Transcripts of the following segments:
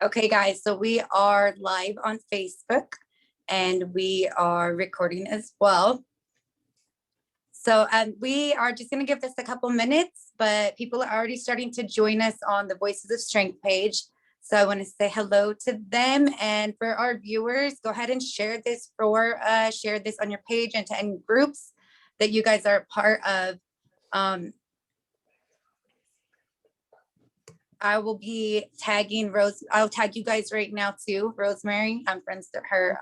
Okay, guys, so we are live on Facebook and we are recording as well. So we are just going to give this a couple minutes, but people are already starting to join us on the Voices of Strength page. So I want to say hello to them. And for our viewers, go ahead and share this on your page and to any groups that you guys are a part of. I will be tagging Rose. I'll tag you guys right now too. Rosemary, I'm friends with her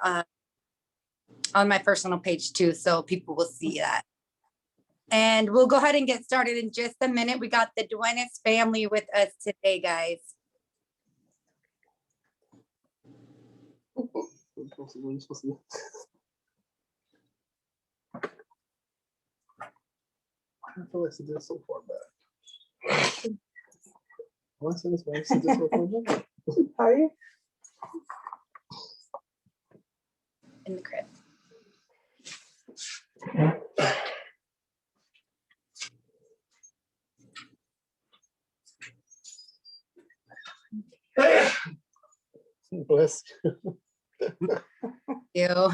on my personal page too, so people will see that. And we'll go ahead and get started in just a minute. We got the Duenez family with us today, guys. I feel like it's so far back. How are you? In the crib. Bless You.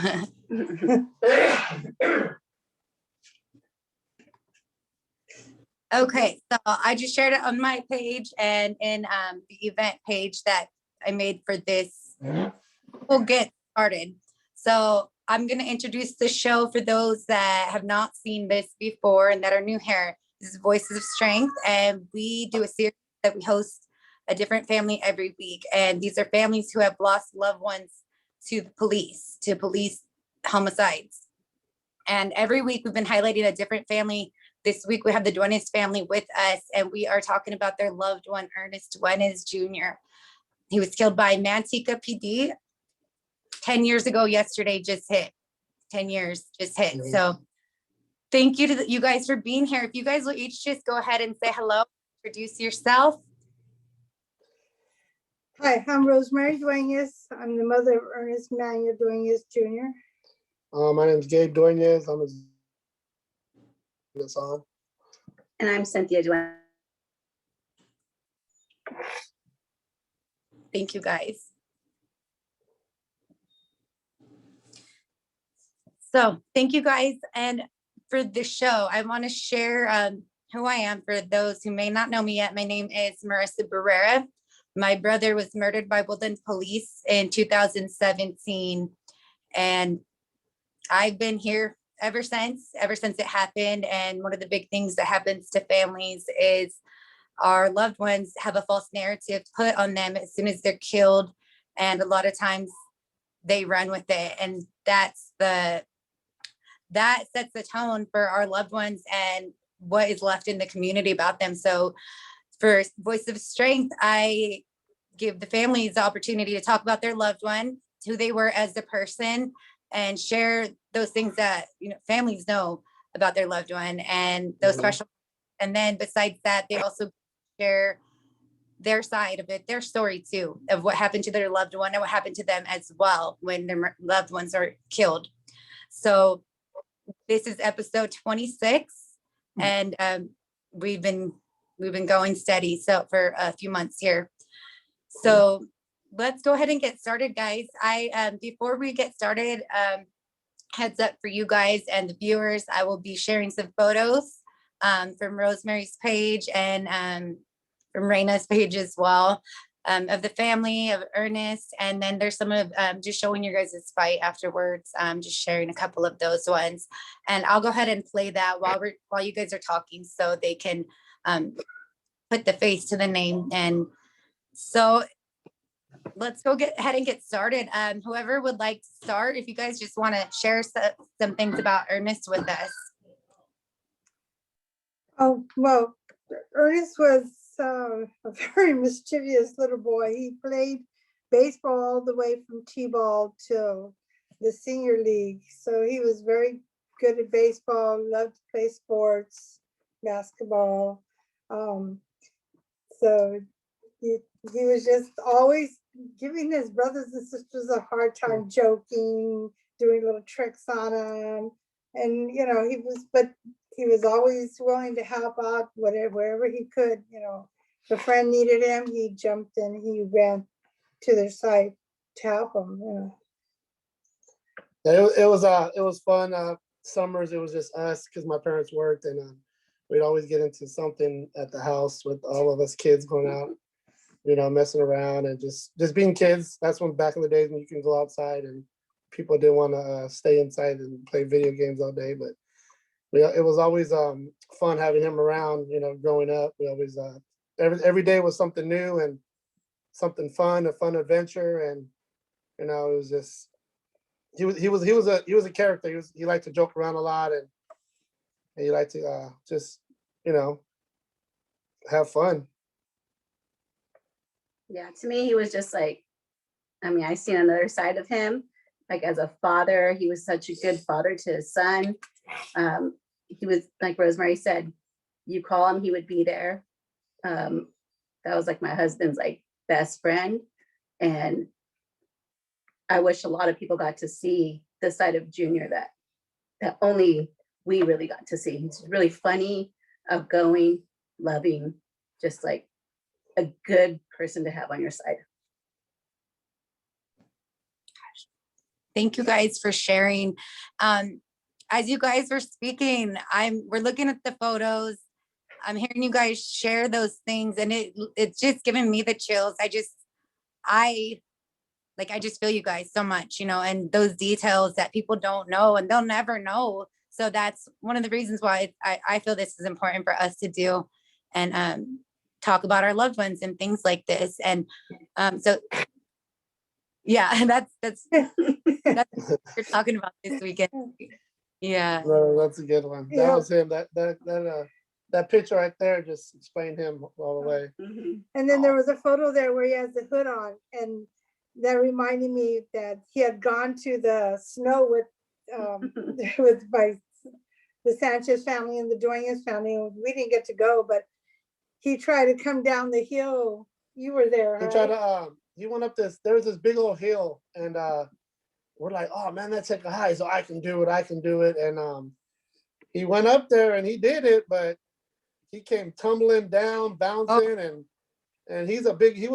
Okay, so I just shared it on my page and in the event page that I made for this. We'll get started. So I'm going to introduce the show for those that have not seen this before and that are new here. This is Voices of Strength, and we do a series that we host a different family every week. And these are families who have lost loved ones to the police homicides. And every week we've been highlighting a different family. This week we have the Duenez family with us, and we are talking about their loved one, Ernest Duenez Jr. He was killed by Manteca PD 10 years ago yesterday, just hit. 10 years just hit. So thank you to you guys for being here. If you guys will each just go ahead and say hello, introduce yourself. Hi, I'm Rosemary Duenez. I'm the mother of Ernest Manuel Duenez Jr. my name is Gabe Duenez. I'm his son. And I'm Cynthia Duenez. Thank you, guys. So thank you, guys. And for the show, I want to share who I am for those who may not know me yet. My name is Marissa Barrera. My brother was murdered by Woodland Police in 2017. And I've been here ever since it happened. And one of the big things that happens to families is our loved ones have a false narrative put on them as soon as they're killed. And a lot of times they run with it. And that sets the tone for our loved ones and what is left in the community about them. So for Voice of Strength, I give the families the opportunity to talk about their loved one, who they were as a person, and share those things that families know about their loved one and those special. And then besides that, they also share their side of it, their story too, of what happened to their loved one and what happened to them as well when their loved ones are killed. So this is episode 26, and we've been going steady for a few months here. So let's go ahead and get started, guys. Before we get started, heads up for you guys and the viewers, I will be sharing some photos from Rosemary's page and from Raina's page as well, of the family of Ernest. And then there's some of just showing you guys his fight afterwards, just sharing a couple of those ones. And I'll go ahead and play that while you guys are talking, so they can put the face to the name. And so let's go ahead and get started. Whoever would like to start, if you guys just want to share some things about Ernest with us. Oh, well, Ernest was a very mischievous little boy. He played baseball all the way from T-ball to the senior league. So he was very good at baseball, loved to play sports, basketball. So he was just always giving his brothers and sisters a hard time, joking, doing little tricks on them. And, he was always willing to help out wherever he could, the friend needed him, he jumped in, he ran to their side to help him. It was fun. Summers it was just us because my parents worked, and we'd always get into something at the house with all of us kids going out, messing around and just being kids. That's when back in the days when you can go outside and people didn't want to stay inside and play video games all day. But it was always fun having him around. Growing up, we always every day was something new and something fun, a fun adventure, and it was just he was a character. He liked to joke around a lot, and he liked to just have fun. Yeah, to me, he was just like, I seen another side of him. Like as a father, he was such a good father to his son. He was, like Rosemary said, you call him, he would be there. That was like my husband's like best friend. And I wish a lot of people got to see the side of Junior that only we really got to see. He's really funny, outgoing, loving, just like a good person to have on your side. Thank you guys for sharing. As you guys were speaking, we're looking at the photos. I'm hearing you guys share those things, and it's just giving me the chills. I just feel you guys so much, and those details that people don't know and they'll never know. So that's one of the reasons why I feel this is important for us to do and talk about our loved ones and things like this. And so, yeah, that's what you're talking about this weekend. Yeah. No, that's a good one. That was him. That picture right there just explained him all the way. And then there was a photo there where he has the hood on, and that reminded me that he had gone to the snow with the Sanchez family and the Duenez family. We didn't get to go, but he tried to come down the hill. You were there, He tried to he went up there was this big old hill, and we're like, oh man, that's like a high, so I can do it. And he went up there and he did it, but he came tumbling down, bouncing, and he was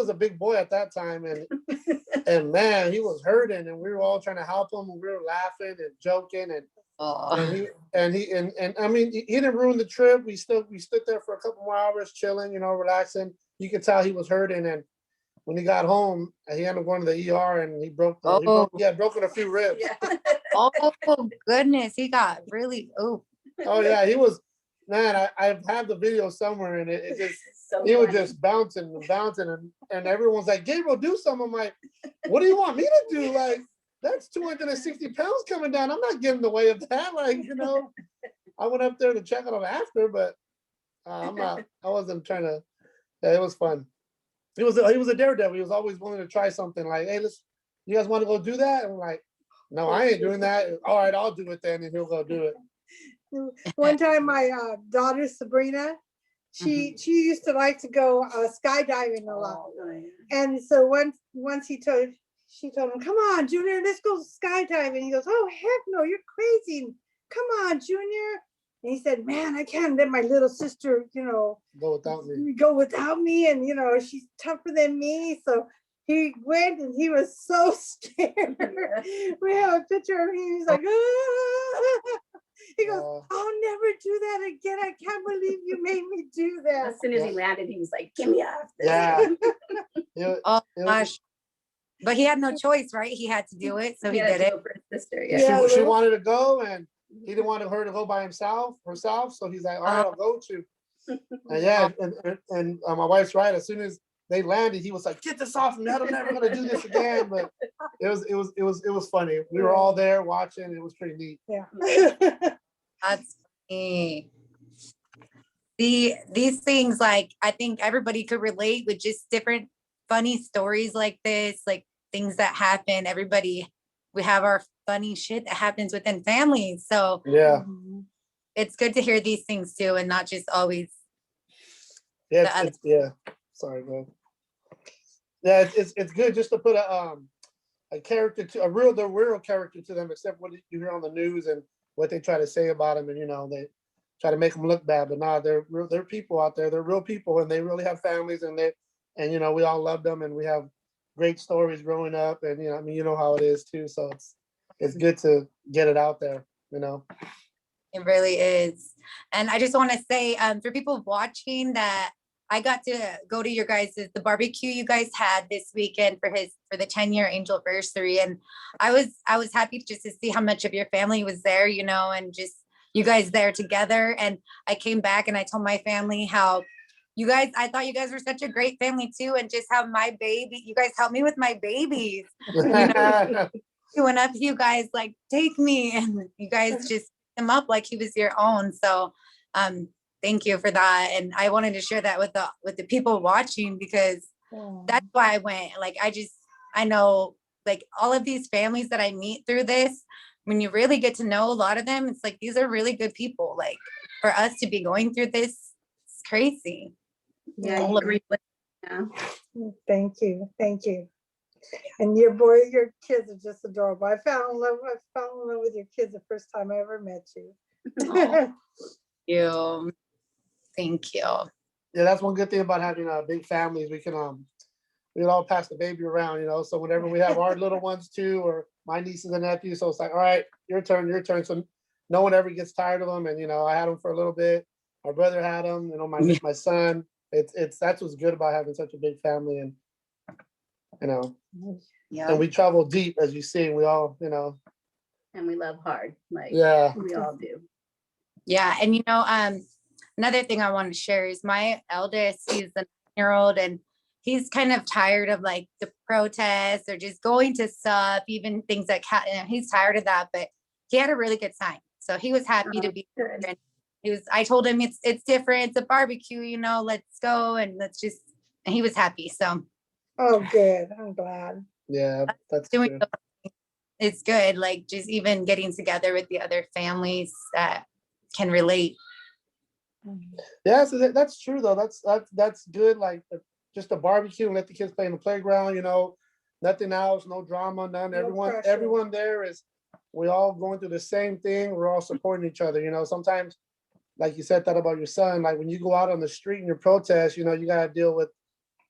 a big boy at that time, and man, he was hurting, and we were all trying to help him, and we were laughing and joking, and he didn't ruin the trip. We stood there for a couple more hours chilling, relaxing. You could tell he was hurting, and when he got home, he ended up going to the ER, and he broken a few ribs. Yeah. Oh goodness, he got really Oh yeah, he was, man. I've had the video somewhere, and it just he was just bouncing and bouncing, and everyone's like, Gabriel, do something. I'm like, what do you want me to do? Like, that's 260 pounds coming down. I'm not getting in the way of that. Like, I went up there to check on him after, but I wasn't trying to. Yeah, it was fun. He was a daredevil. He was always willing to try something. Like, hey, you guys want to go do that? And I'm like, no, I ain't doing that. All right, I'll do it then, and he'll go do it. One time, my daughter Sabrina, she used to like to go skydiving a lot, and so once she told him, "Come on, Junior, let's go skydiving." He goes, "Oh heck no, you're crazy! Come on, Junior." And he said, "Man, I can't let my little sister, Go without me, and she's tougher than me." So he went, and he was so scared. We have a picture of him. He's like, ah. He goes, "I'll never do that again. I can't believe you made me do that." As soon as he landed, he was like, "Get me off this." Yeah. Oh gosh. But he had no choice, right? He had to do it, so he did it. For his sister, She wanted to go, and he didn't want her to go by herself. So he's like, all right, I'll go to. And my wife's right. As soon as they landed, he was like, "Get this off me! I'm never gonna do this again." But it was funny. We were all there watching. It was pretty neat. Yeah. That's funny. These things, like, I think everybody could relate with just different funny stories like this, like things that happen. We have our funny shit that happens within families. So yeah, it's good to hear these things too, and not just always. Yeah, sorry, man. Yeah, it's good just to put a character to the real character to them, except what you hear on the news and what they try to say about them, and they try to make them look bad, but nah, they're people out there. They're real people, and they really have families, and you know, we all love them, and we have great stories growing up, and you know, I mean, you know how it is too. So it's good to get it out there, you know. It really is. And I just want to say, for people watching, that I got to go to your guys' the barbecue you guys had this weekend for the 10-year anniversary. And I was happy just to see how much of your family was there, you know, and just you guys there together. And I came back and I told my family how I thought you guys were such a great family too. And just how you guys helped me with my babies. You know, he went up to you guys like, take me, and you guys just him up like he was your own. So thank you for that. And I wanted to share that with the people watching, because that's why I went. Like, I know, like, all of these families that I meet through this, when you really get to know a lot of them, it's like, these are really good people. Like, for us to be going through this, it's crazy. Yeah, All you of agree with, yeah. Thank you. And your kids are just adorable. I fell in love with your kids the first time I ever met you. Oh, you. Thank you. Yeah, that's one good thing about having big families. We can all pass the baby around, you know. So whenever we have our little ones too, or my nieces and nephews, so it's like, all right, your turn. So no one ever gets tired of them. And you know, I had them for a little bit. My brother had them. You know, my son. That's what's good about having such a big family, and you know, Yeah. and we travel deep, as you see. We all, you know. And we love hard, like Yeah. we all do. Yeah. And you know, another thing I want to share is my eldest, he's a 9-year-old, and he's kind of tired of like the protests or just going to stuff, even things like he's tired of that, but he had a really good time. So he was happy to be Good. there. And I told him it's different. It's a barbecue, you know, let's go and and he was happy. So Oh, good. I'm glad. Yeah, that's doing true. it's good. Like, just even getting together with the other families that can relate. Yeah, so that's true though. That's good. Like just a barbecue and let the kids play in the playground. You know, nothing else, no drama, none. No Everyone, pressure. everyone there is. We all going through the same thing. We're all supporting each other. You know, sometimes, like you said that about your son. Like when you go out on the street and you protest, you know, you got to deal with,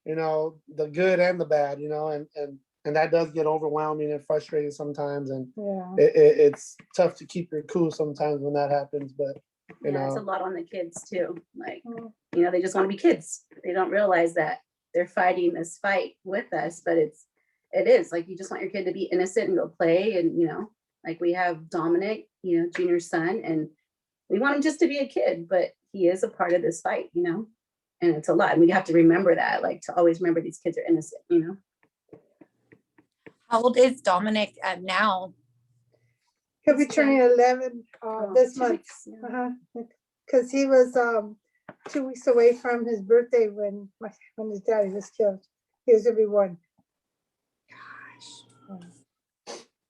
you know, the good and the bad. You know, and that does get overwhelming and frustrating sometimes. And Yeah. it's tough to keep your cool sometimes when that happens. But you Yeah, it's a know, lot on the kids too. Like, Mm. you know, they just want to be kids. They don't realize that they're fighting this fight with us, but it is like, you just want your kid to be innocent and go play. And, you know, like we have Dominic, you know, Junior's son, and we want him just to be a kid, but he is a part of this fight, you know, and it's a lot. And we have to remember that, like, to always remember these kids are innocent, you know. How old is Dominic now? He'll be He's turning 11 this 2 month. weeks, yeah. Because he was 2 weeks away from his birthday when his daddy was killed. He was gonna be 1.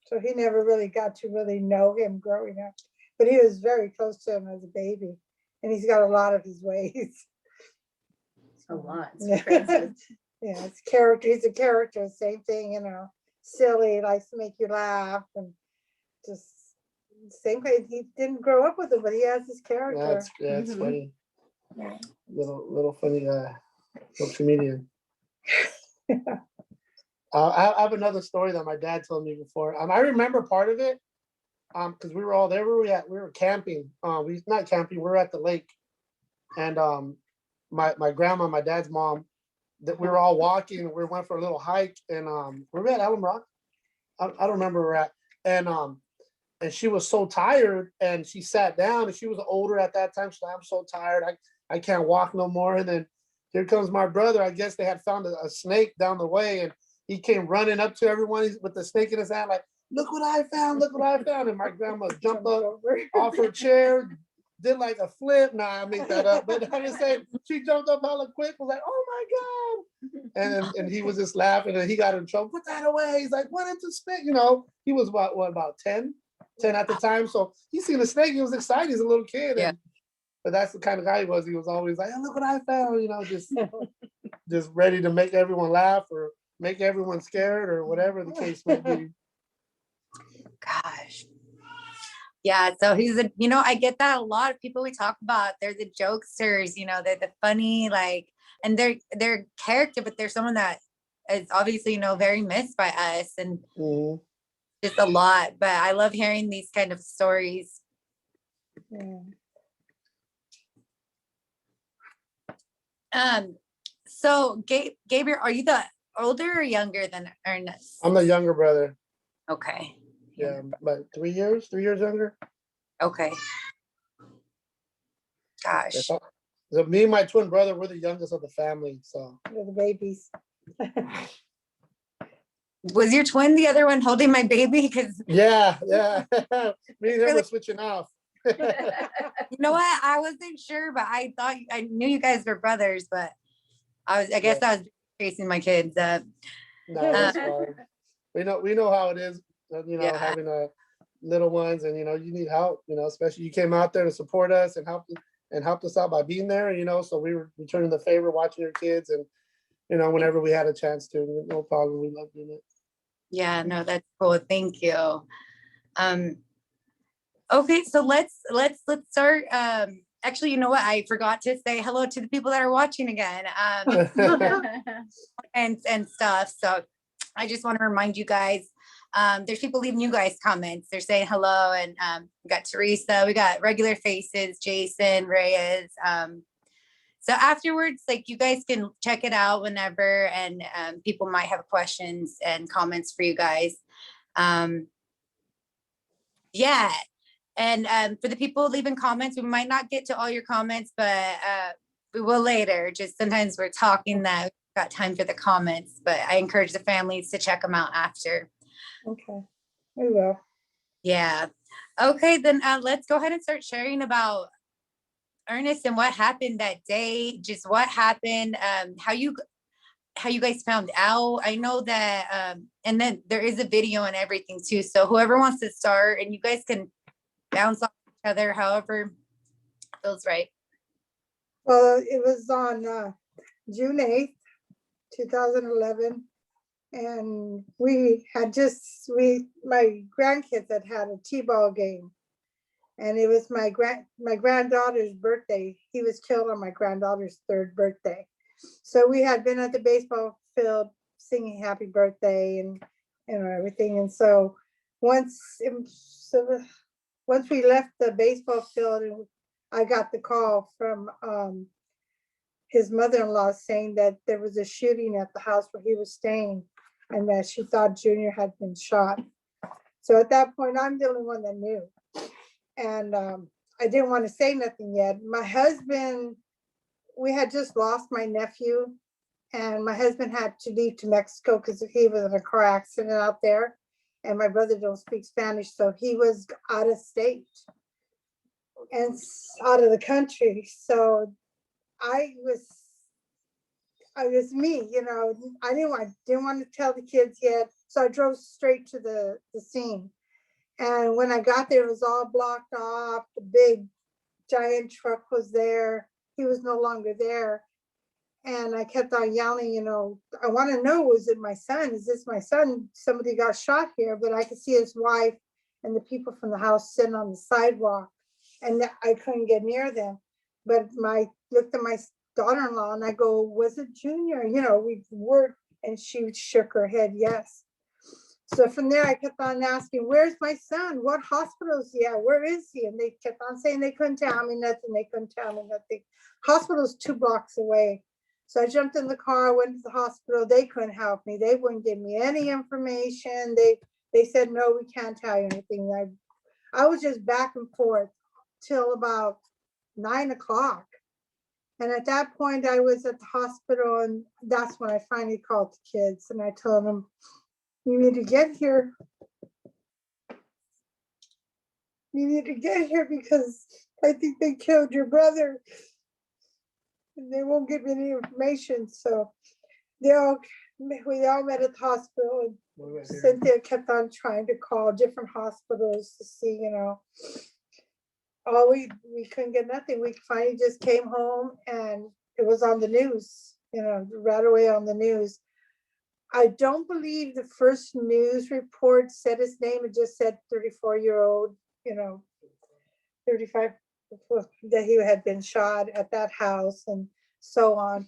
So he never really got to really know him growing up, but he was very close to him as a baby, and he's got a lot of his ways. A lot. It's Yeah. crazy. Yeah, it's character. He's a character. Same thing, you know, silly, likes to make you laugh, and just same way. He didn't grow up with him, but he has his character. it's Mhm. funny. Yeah. Little funny guy, little comedian. I have another story that my dad told me before. I remember part of it, because we were all there. Where were we at? We were camping. We not camping. We were at the lake, and my grandma, my dad's mom, that we were all walking. We went for a little hike, and we were at Alum Rock. I don't remember where we're at, and she was so tired, and she sat down, and she was older at that time. She's like, I'm so tired. I can't walk no more. And then here comes my brother. I guess they had found a snake down the way, and he came running up to everyone with the snake in his hand, like, look what I found, look what I found. And my grandma jumped up off her chair, did like a flip. Nah, I made that up. But I'm just saying, she jumped up hella quick, was like, oh my God. And he was just laughing, and he got in trouble. Put that away. He's like, what into snake? You know, he was about 10 at the time. So he seen a snake, he was excited. He's a little kid. Yeah. But that's the kind of guy he was. He was always like, oh, look what I found, you know, just ready to make everyone laugh or make everyone scared or whatever the case may be. Gosh. Yeah, so he's a, I get that a lot of people we talk about, they're the jokesters, they're the funny, like, and they're character, but they're someone that is obviously, very missed by us and Mhm. just a lot. But I love hearing these kind of stories. Yeah. So Gabriel, are you the older or younger than Ernest? I'm the younger brother. Okay. Yeah, about 3 years younger. Okay. Yeah, Gosh. so me and my twin brother, we're the youngest of the family. So They're the babies. Was your twin the other one holding my baby? Because yeah. Me and him Really? were switching off. you know what? I wasn't sure, but I knew you guys were brothers, but I guess I was chasing my kids. No, that's fine. We know how it is, Yeah. having little ones, and you need help, especially you came out there to support us and helped us out by being there, so we were returning the favor, watching your kids, and whenever we had a chance to, no problem, we love doing it. Yeah, no, that's cool. Thank you. Okay, so let's start. Actually, you know what? I forgot to say hello to the people that are watching again. And stuff. So I just want to remind you guys, there's people leaving you guys comments. They're saying hello, and we got Teresa, we got regular faces, Jason, Reyes. So afterwards, like, you guys can check it out whenever, and people might have questions and comments for you guys. Yeah. And for the people leaving comments, we might not get to all your comments, but we will later. Just sometimes we're talking that we've got time for the comments, but I encourage the families to check them out after. Okay, we will. Yeah. Okay, then let's go ahead and start sharing about Ernest and what happened that day. Just what happened, how you guys found out. I know that, and then there is a video and everything too. So whoever wants to start, and you guys can bounce off each other however feels right. Well, it was on June 8th, 2011. And my grandkids had a T-ball game. And it was my granddaughter's birthday. He was killed on my granddaughter's 3rd birthday. So we had been at the baseball field singing happy birthday and everything. And so once we left the baseball field, I got the call from his mother-in-law saying that there was a shooting at the house where he was staying and that she thought Junior had been shot. So at that point, I'm the only one that knew. And I didn't want to say nothing yet. My husband, we had just lost my nephew, and my husband had to leave to Mexico because he was in a car accident out there. And my brother don't speak Spanish, so he was out of state and out of the country. So I was me, I didn't want to tell the kids yet. So I drove straight to the scene. And when I got there, it was all blocked off. The big giant truck was there. He was no longer there. And I kept on yelling, I want to know, was it my son? Is this my son? Somebody got shot here, but I could see his wife and the people from the house sitting on the sidewalk, and I couldn't get near them. But looked at my daughter-in-law and I go, was it Junior? We worked, and she shook her head, yes. So from there, I kept on asking, where's my son? What hospital is he at? Where is he? And they kept on saying they couldn't tell me nothing. They couldn't tell me nothing. Hospital's 2 blocks away. So I jumped in the car, went to the hospital. They couldn't help me. They wouldn't give me any information. They said, no, we can't tell you anything. I was just back and forth till about 9 o'clock. And at that point, I was at the hospital, and that's when I finally called the kids and I told them, you need to get here. You need to get here because I think they killed your brother. And they won't give me any information. So we all met at the hospital, and Cynthia kept on trying to call different hospitals to see, we couldn't get nothing. We finally just came home and it was on the news, right away on the news. I don't believe the first news report said his name. It just said 34-year-old, 35, that he had been shot at that house and so on.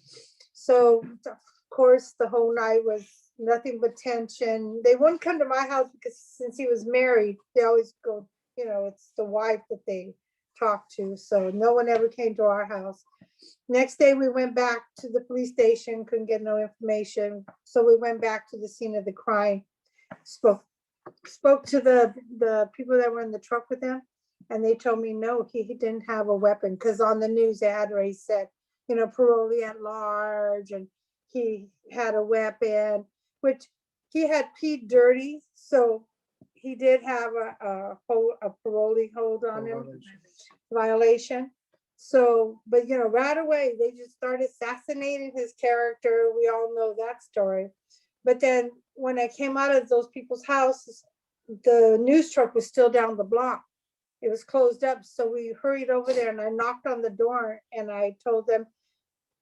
So of course, the whole night was nothing but tension. They wouldn't come to my house because since he was married, they always go, it's the wife that they talk to. So no one ever came to our house. Next day, we went back to the police station, couldn't get no information. So we went back to the scene of the crime, spoke to the people that were in the truck with him, and they told me no, he didn't have a weapon, because on the news they had already said, parolee at large, and he had a weapon, which he had peed dirty, so he did have a parolee hold on him, violation. So, but right away they just started assassinating his character. We all know that story. But then when I came out of those people's houses, the news truck was still down the block. It was closed up. So we hurried over there, and I knocked on the door, and I told them,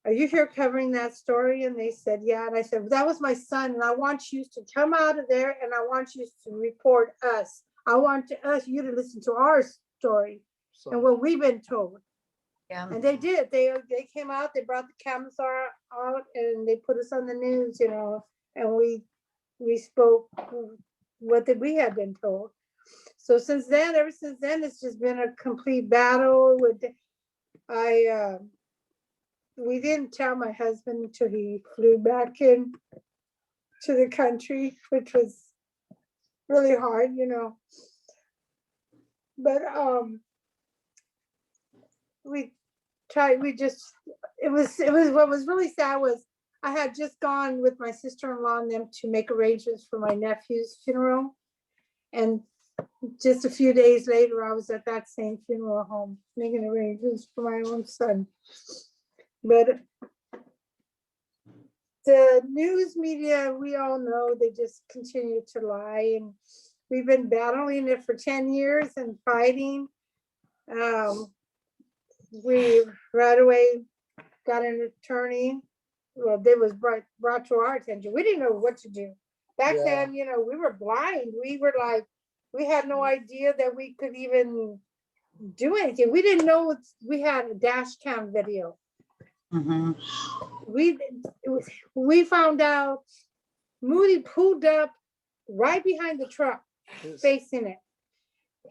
"Are you here covering that story?" And they said, "Yeah." And I said, "That was my son, and I want you to come out of there, and I want you to report us. I want you to listen to our story and what we've been told." Yeah. And they did. They came out, they brought the cameras out, and they put us on the news, and we spoke what we had been told. So ever since then, it's just been a complete battle. We didn't tell my husband until he flew back in to the country, which was really hard, But what was really sad was I had just gone with my sister-in-law and them to make arrangements for my nephew's funeral. And just a few days later, I was at that same funeral home making arrangements for my own son. But the news media, we all know, they just continue to lie. And we've been battling it for 10 years and fighting. We right away got an attorney. Well, they was brought to our attention. We didn't know what to do. Back then, we were blind. We were like, we had no idea that we could even do anything. We didn't know we had a dash cam video. Mhm. We found out Moody pulled up right behind the truck, facing it.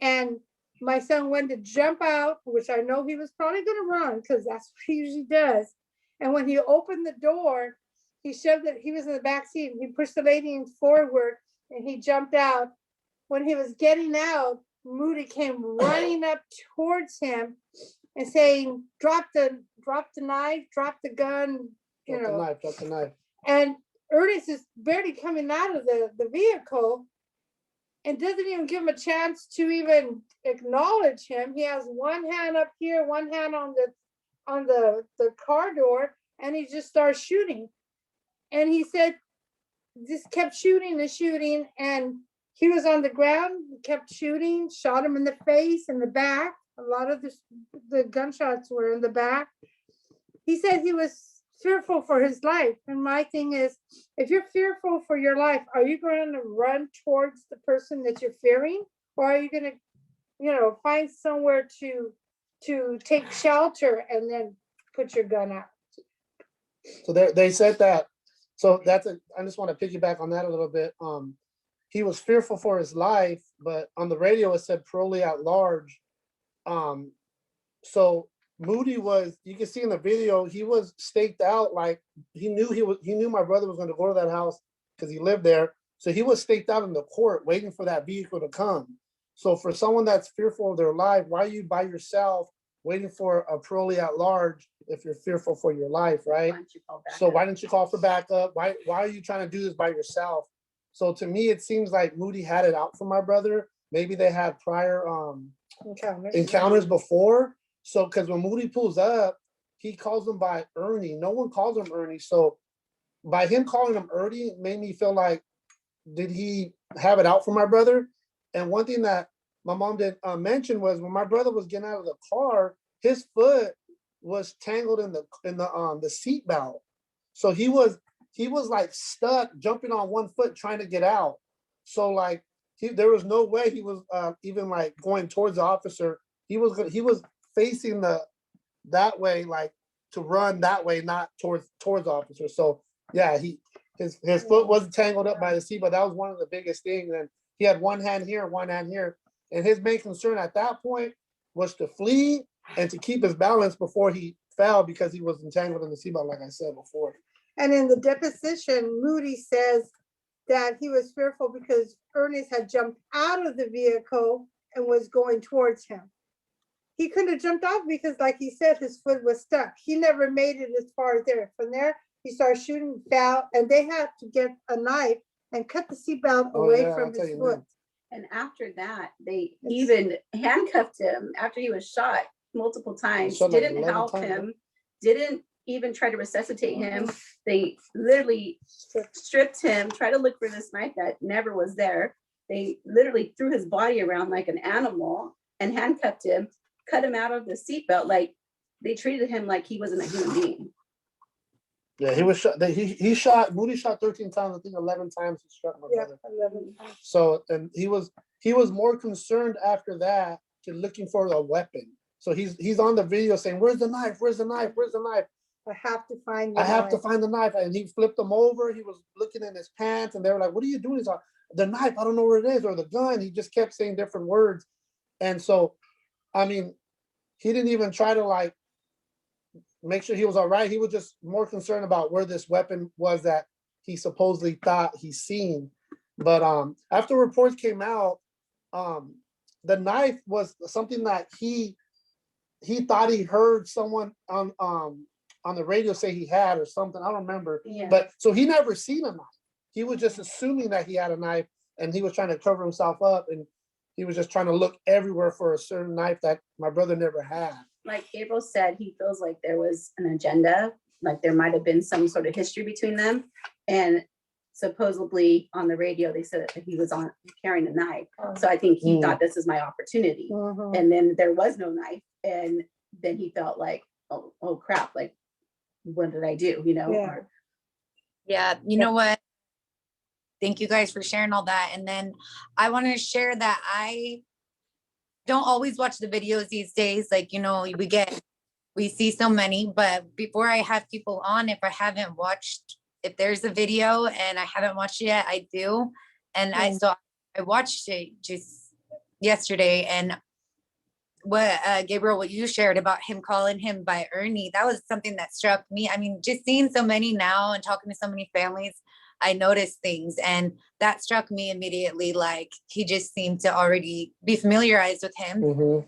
And my son went to jump out, which I know he was probably going to run because that's what he usually does. And when he opened the door, he shoved it. He was in the back seat. He pushed the lady forward, and he jumped out. When he was getting out, Moody came running up towards him and saying, "Drop the knife, drop the gun." Drop the knife. And Ernest is barely coming out of the vehicle and doesn't even give him a chance to even acknowledge him. He has one hand up here, one hand on the car door, and he just starts shooting. And he said, just kept shooting and shooting, and he was on the ground, kept shooting, shot him in the face, in the back. A lot of the gunshots were in the back. He said he was fearful for his life. And my thing is, if you're fearful for your life, are you going to run towards the person that you're fearing? Or are you going to, find somewhere to take shelter and then put your gun out? So they said that. So I just want to piggyback on that a little bit. He was fearful for his life, but on the radio it said parolee at large. So Moody was, you can see in the video, he was staked out, like he knew my brother was going to go to that house because he lived there. So he was staked out in the court waiting for that vehicle to come. So for someone that's fearful of their life, why are you by yourself waiting for a parolee at large if you're fearful for your life, right? Why didn't you call for backup? Why are you trying to do this by yourself? So to me, it seems like Moody had it out for my brother. Maybe they had prior encounters before. So, because when Moody pulls up, he calls him by Ernie. No one calls him Ernie. So by him calling him Ernie made me feel like, did he have it out for my brother? And one thing that my mom did mention was when my brother was getting out of the car, his foot was tangled in the seat belt. So he was like stuck jumping on one foot trying to get out. So like there was no way he was even like going towards the officer he was facing that way, like to run that way, not towards officers. So yeah, his foot wasn't tangled up by the seat, but that was one of the biggest things. And he had one hand here, and his main concern at that point was to flee and to keep his balance before he fell, because he was entangled in the seatbelt, like I said before. And in the deposition, Moody says that he was fearful because Ernest had jumped out of the vehicle and was going towards him. He couldn't have jumped out because, like he said, his foot was stuck. He never made it as far as there. From there, he started shooting, fell, and they had to get a knife and cut the seatbelt away from his foot. And after that, they even handcuffed him after he was shot multiple times, didn't help him, didn't even try to resuscitate him. They literally stripped him, tried to look for this knife that never was there. They literally threw his body around like an animal and handcuffed him, cut him out of the seatbelt. Like, they treated him like he wasn't a human being. Yeah, he was shot. Moody shot 13 times. I think 11 times he struck my brother. 11 times. So, and he was more concerned after that to looking for a weapon. So he's on the video saying, "Where's the knife? Where's the knife? Where's the knife? I have to find the knife." And he flipped them over. He was looking in his pants, and they were like, "What are you doing?" He's like, "The knife, I don't know where it is," or the gun. He just kept saying different words. And so, I mean, he didn't even try to like make sure he was all right. He was just more concerned about where this weapon was that he supposedly thought he seen. But after reports came out, the knife was something that he thought he heard someone on the radio say he had or something. I don't remember. Yeah. But so he never seen a knife. He was just assuming that he had a knife, and he was trying to cover himself up, and he was just trying to look everywhere for a certain knife that my brother never had. Like Gabriel said, he feels like there was an agenda, like there might have been some sort of history between them. And supposedly on the radio, they said that he was carrying a knife. So I think he thought, this is my opportunity. And then there was no knife. And then he felt like, oh crap, like, what did I do? You know? Yeah. Yeah, you know what? Thank you guys for sharing all that. And then I want to share that I don't always watch the videos these days. Like, you know, we see so many, but before I have people on, if I haven't watched, if there's a video and I haven't watched it yet, I do. And I watched it just yesterday, and what Gabriel, what you shared about him calling him by Ernie, that was something that struck me. I mean, just seeing so many now and talking to so many families, I noticed things, and that struck me immediately. Like, he just seemed to already be familiarized with him.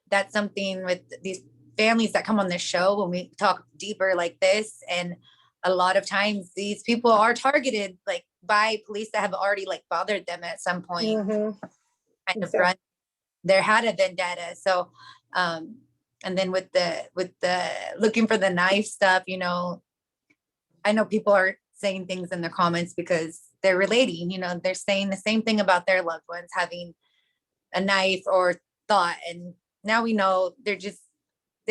That's something with these families that come on this show when we talk deeper like this. And a lot of times these people are targeted like by police that have already like bothered them at some point. Kind of run. There had a vendetta. So, and then with the looking for the knife stuff, you know, I know people are saying things in the comments because they're relating, you know, they're saying the same thing about their loved ones having a knife or thought. And now we know they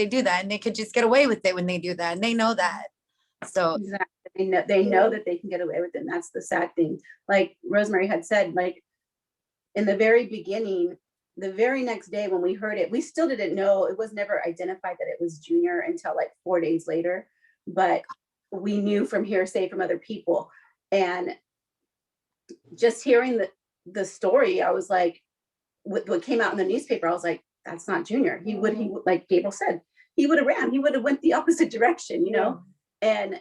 do that, and they could just get away with it when they do that. And they know that. So exactly. They know that they can get away with it. And that's the sad thing. Like Rosemary had said, like in the very beginning, the very next day when we heard it, we still didn't know. It was never identified that it was Junior until like 4 days later. But we knew from hearsay from other people. And just hearing the story, I was like, what came out in the newspaper, I was like, that's not Junior. He would, like Gabriel said, he would have ran. He would have went the opposite direction, you know? And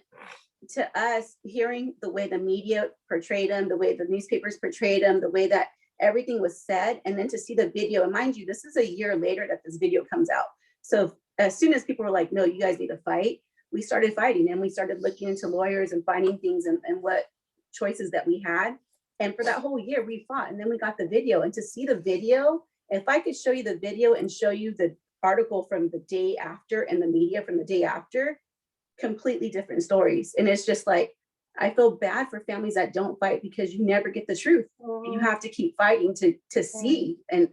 to us, hearing the way the media portrayed him, the way the newspapers portrayed him, the way that everything was said, and then to see the video, and mind you, this is a year later that this video comes out. So as soon as people were like, no, you guys need to fight, we started fighting, and we started looking into lawyers and finding things and what choices that we had. And for that whole year we fought, and then we got the video. And to see the video, if I could show you the video and show you the article from the day after and the media from the day after, completely different stories. And it's just like, I feel bad for families that don't fight, because you never get the truth. You have to keep fighting to see. And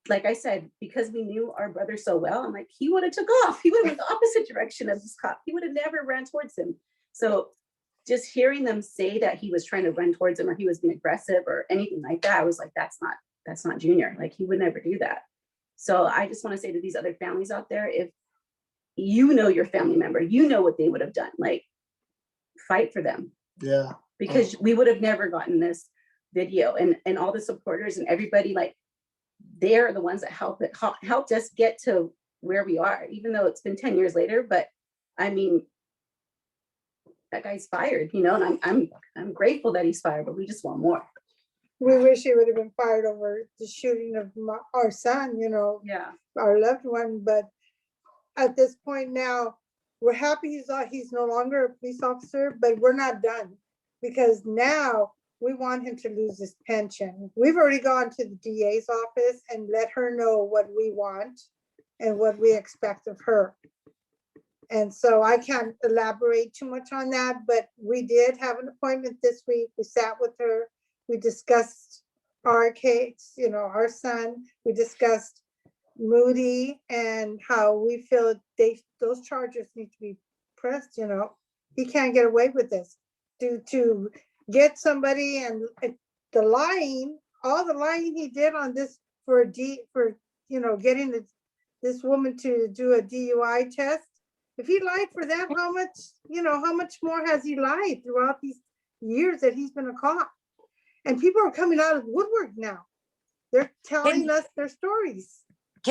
like I said, because we knew our brother so well, I'm like, he would have took off. He would have went the opposite direction of this cop. He would have never ran towards him. So just hearing them say that he was trying to run towards him, or he was being aggressive or anything like that, I was like, that's not Junior. Like, he would never do that. So I just want to say to these other families out there, if you know your family member, you know what they would have done, like fight for them. Yeah. Because we would have never gotten this video, and all the supporters and everybody, like, they're the ones that helped us get to where we are, even though it's been 10 years later. But I mean, that guy's fired, you know, and I'm grateful that he's fired, but we just want more. We wish he would have been fired over the shooting of our son, you know, Yeah. our loved one. But at this point now, we're happy he's no longer a police officer, but we're not done, because now we want him to lose his pension. We've already gone to the DA's office and let her know what we want and what we expect of her. And so I can't elaborate too much on that, but we did have an appointment this week. We sat with her. We discussed our case, you know, our son. We discussed Moody and how we feel those charges need to be pressed, you know. He can't get away with this. To get somebody and the lying, all the lying he did on this for you know, getting this woman to do a DUI test. If he lied for that, how much, you know, how much more has he lied throughout these years that he's been a cop? And people are coming out of the woodwork now. They're telling us their stories.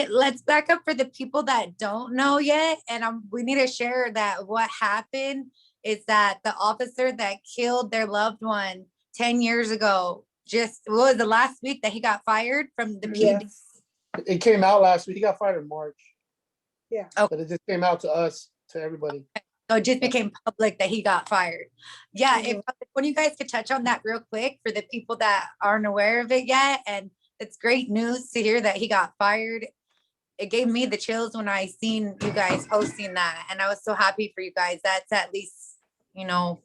Let's back up for the people that don't know yet. And we need to share that what happened is that the officer that killed their loved one 10 years ago, just was the last week that he got fired from the PD. Yes. It came out last week. He got fired in March. Yeah. Oh. But it just came out to us, to everybody. So it just became public that he got fired. Yeah, Mhm. if when you guys could touch on that real quick for the people that aren't aware of it yet. And it's great news to hear that he got fired. It gave me the chills when I seen you guys posting that. And I was so happy for you guys. That's at least, you know.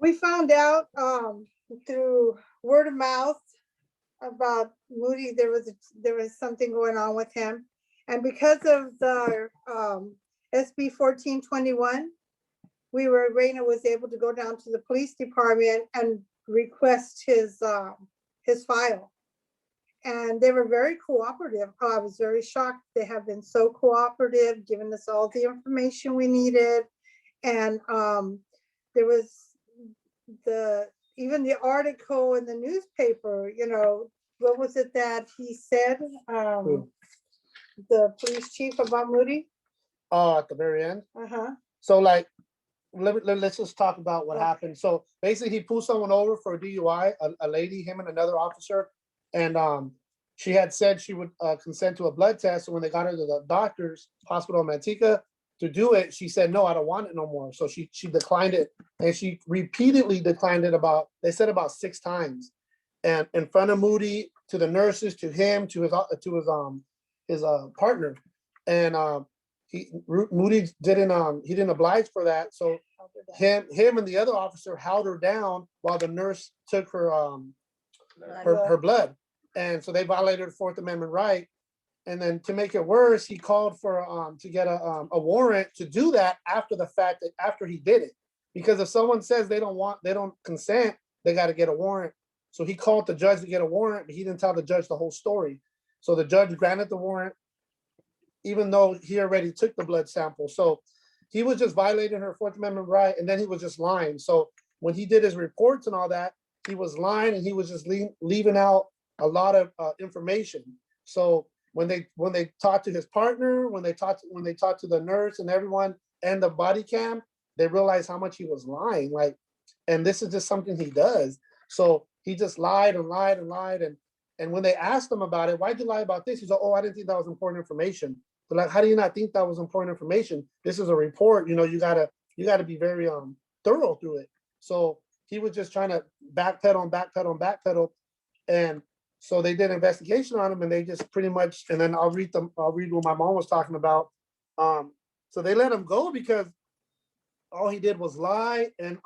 We found out through word of mouth about Moody. There was something going on with him, and because of the SB 1421, Raina was able to go down to the police department and request his file, and they were very cooperative. I was very shocked. They have been so cooperative, giving us all the information we needed, and there was even the article in the newspaper, you know, what was it that he said, the police chief about Moody? At the very end. Uh-huh. So like, let's just talk about what Okay. happened. So basically he pulled someone over for a DUI, a lady, him and another officer. And she had said she would consent to a blood test. And when they got her to the doctor's hospital in Manteca to do it, she said, no, I don't want it no more. So she declined it. And she repeatedly declined it about 6 times. And in front of Moody, to the nurses, to him, to his partner. And Moody didn't oblige for that. So him and the other officer held her down while the nurse took her blood. And so they violated the Fourth Amendment right. And then to make it worse, he called for to get a warrant to do that after the fact, that after he did it. Because if someone says they don't consent, they got to get a warrant. So he called the judge to get a warrant, but he didn't tell the judge the whole story. So the judge granted the warrant, even though he already took the blood sample. So he was just violating her Fourth Amendment right, and then he was just lying. So when he did his reports and all that, he was lying, and he was just leaving out a lot of information. So when they talked to his partner, when they talked to the nurse and everyone and the body cam, they realized how much he was lying. Like, and this is just something he does. So he just lied and lied and lied. And when they asked him about it, why'd you lie about this? He's like, oh, I didn't think that was important information. They're like, how do you not think that was important information? This is a report. You know, you gotta be very thorough through it. So he was just trying to backpedal. And so they did an investigation on him, and they just pretty much, and then I'll read what my mom was talking about. So they let him go because all he did was lie. And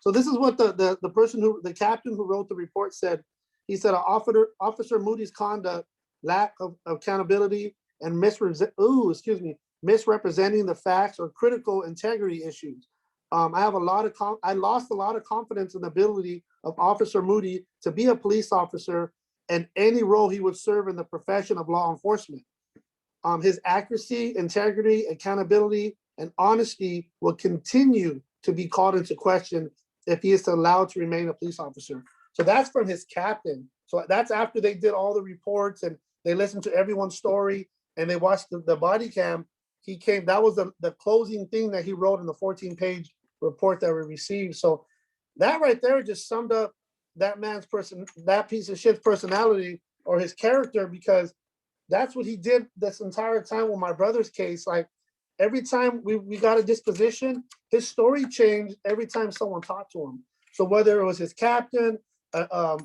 so this is what the captain who wrote the report said. He said, Officer Moody's conduct, lack of accountability, and misrepresenting the facts or critical integrity issues. I lost a lot of confidence in the ability of Officer Moody to be a police officer, and any role he would serve in the profession of law enforcement. His accuracy, integrity, accountability, and honesty will continue to be called into question if he is allowed to remain a police officer. So that's from his captain. So that's after they did all the reports and they listened to everyone's story and they watched the body cam. He came, that was the closing thing that he wrote in the 14-page report that we received. So that right there just summed up that man's person, that piece of shit's personality or his character, because that's what he did this entire time with my brother's case. Like every time we got a disposition, his story changed every time someone talked to him. So whether it was his captain, our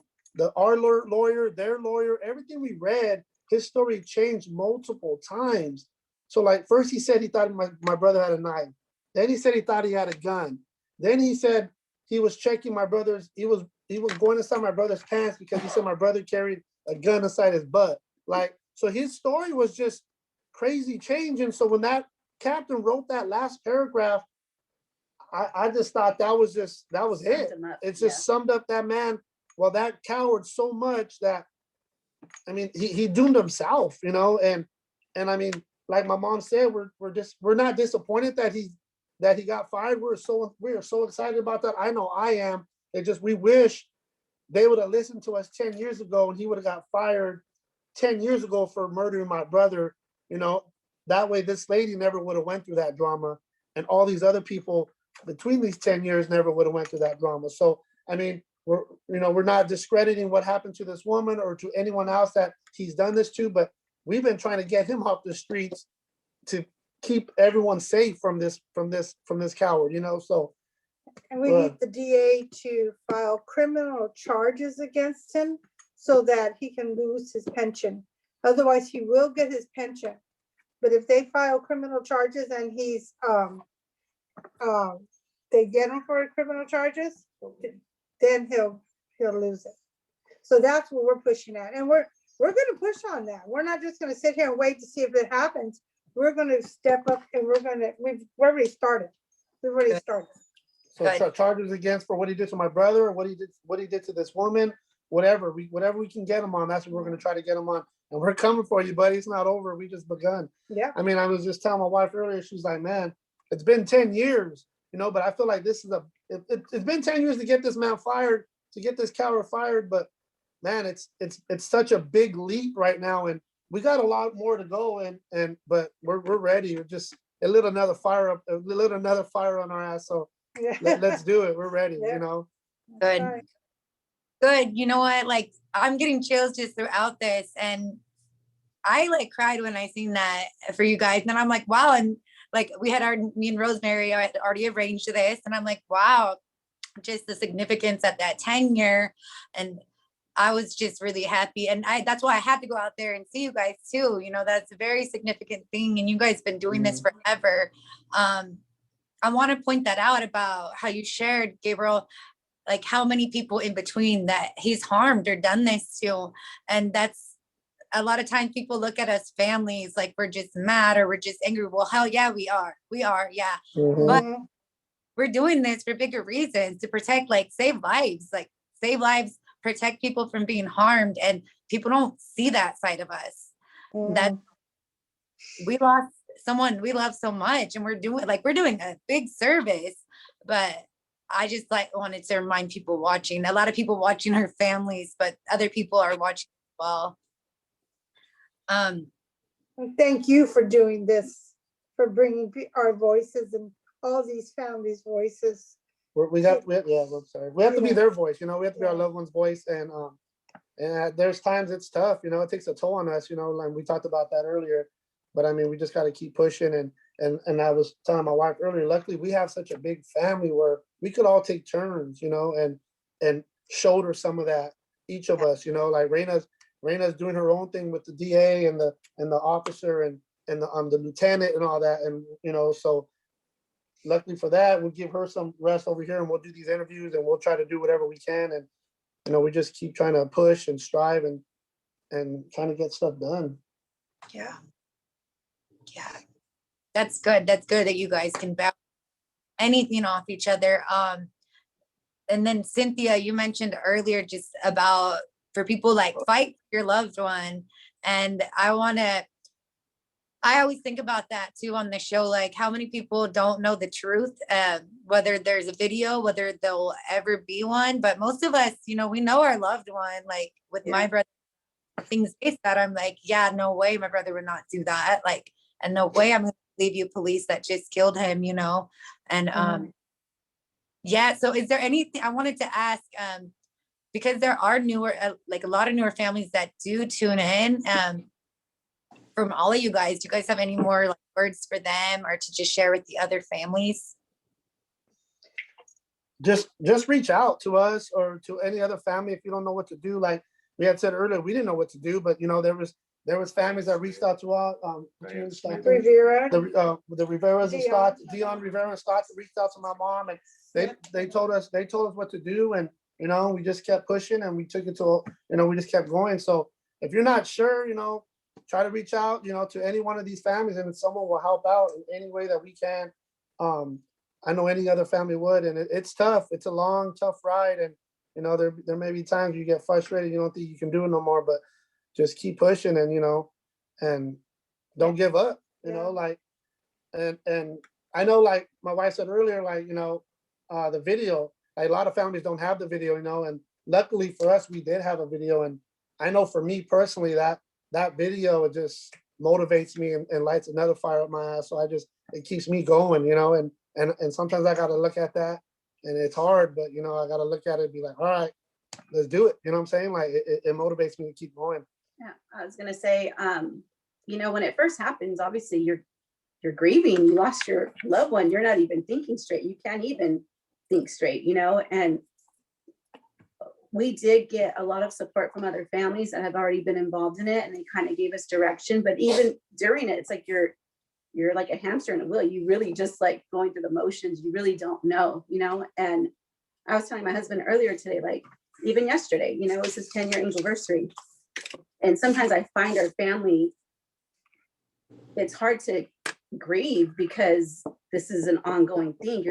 lawyer, their lawyer, everything we read, his story changed multiple times. So like first he said he thought my brother had a knife. Then he said he thought he had a gun. Then he said he was checking my brother's, he was going inside my brother's pants because he said my brother carried a gun inside his butt. Like, so his story was just crazy changing. So when that captain wrote that last paragraph, I just thought that was it. It just summed up that man, well, that coward so much that, I mean, he doomed himself, you know, and I mean, like my mom said, we're not disappointed that he got fired. We are so excited about that. I know I am. It just, we wish they would have listened to us 10 years ago and he would have got fired 10 years ago for murdering my brother. You know, that way this lady never would have went through that drama, and all these other people between these 10 years never would have went through that drama. So, I mean, we're not discrediting what happened to this woman or to anyone else that he's done this to, but we've been trying to get him off the streets to keep everyone safe from this coward, you know. So, and we need the DA to file criminal charges against him so that he can lose his pension. Otherwise, he will get his pension. But if they file criminal charges and he's they get him for criminal charges, then he'll lose it. So that's what we're pushing at, and we're going to push on that. We're not just going to sit here and wait to see if it happens. We're going to step up, and we've already started. We've already started. So charges against for what he did to my brother, or what he did to this woman, whatever we can get him on. That's what we're going to try to get him on, and we're coming for you, buddy. It's not over. We just begun. Yeah. I mean, I was just telling my wife earlier. She's like, man, it's been 10 years, you know, but I feel like this is it's been 10 years to get this man fired, to get this coward fired. But man, it's such a big leap right now, and we got a lot more to go. But we're ready. We're just lit another fire on our ass. So Yeah. let's do it. We're ready. Yeah. You know. Good. Right. Good. You know what? Like, I'm getting chills just throughout this, and I like cried when I seen that for you guys, and I'm like, wow. And like me and Rosemary had already arranged this, and I'm like, wow, just the significance of that tenure. And I was just really happy, and that's why I had to go out there and see you guys too. You know, that's a very significant thing, and you guys been doing this forever. I want to point that out about how you shared, Gabriel, like how many people in between that he's harmed or done this to. And that's a lot of times people look at us families like we're just mad or we're just angry. Well, hell yeah, we are. Yeah. But we're doing this for bigger reasons, to protect, like save lives, protect people from being harmed. And people don't see that side of us. That we lost someone we love so much, and we're doing a big service. But I just wanted to remind people watching, a lot of people watching our families, but other people are watching as well. Thank you for doing this, for bringing our voices and all these families' voices. We have to be their voice, you know. We have to be our loved one's voice, and there's times it's tough, you know. It takes a toll on us, you know. And we talked about that earlier, but I mean, we just got to keep pushing. And I was telling my wife earlier, luckily we have such a big family where we could all take turns, you know, and shoulder some of that, each of us, you know. Like Raina's doing her own thing with the DA and the officer and the lieutenant and all that, and you know, so luckily for that, we'll give her some rest over here, and we'll do these interviews, and we'll try to do whatever we can, and you know, we just keep trying to push and strive and trying to get stuff done. Yeah. That's good. That's good that you guys can bounce anything off each other. And then Cynthia, you mentioned earlier just about for people like fight for your loved one. And I always think about that too on the show, like how many people don't know the truth, whether there's a video, whether there'll ever be one. But most of us, we know our loved one. Like with my brother, things that I'm like, yeah, no way my brother would not do that. Like, and no way I'm gonna leave you police that just killed him, And yeah, so is there anything I wanted to ask? Because there are newer, like a lot of newer families that do tune in. From all of you guys, do you guys have any more like words for them or to just share with the other families? Just reach out to us or to any other family if you don't know what to do. Like we had said earlier, we didn't know what to do, but there was families that reached out to us. Rivera. The Riveras and Dion. Scott, Dion Rivera and Scott reached out to my mom, and they told us what to do, and we just kept pushing, and we took it to we just kept going. So if you're not sure, try to reach out, to any one of these families, and someone will help out in any way that we can. I know any other family would, and it's tough. It's a long, tough ride, and there may be times you get frustrated, you don't think you can do it no more, but just keep pushing, and and don't give up. Like, and I know, like my wife said earlier, like the video. Like, a lot of families don't have the video, and luckily for us, we did have a video, and I know for me personally that video, it just motivates me and lights another fire up my ass. So it keeps me going, and sometimes I got to look at that, and it's hard, but I got to look at it and be like, all right, let's do it. You know what I'm saying? Like it motivates me to keep going. Yeah, I was gonna say, when it first happens, obviously you're grieving, you lost your loved one, you're not even thinking straight. You can't even think straight, and we did get a lot of support from other families that have already been involved in it, and they kind of gave us direction. But even during it, it's like you're like a hamster in a wheel. You really just like going through the motions. You really don't know, And I was telling my husband earlier today, like even yesterday, it was his 10-year anniversary. And sometimes I find our family, it's hard to grieve because this is an ongoing thing.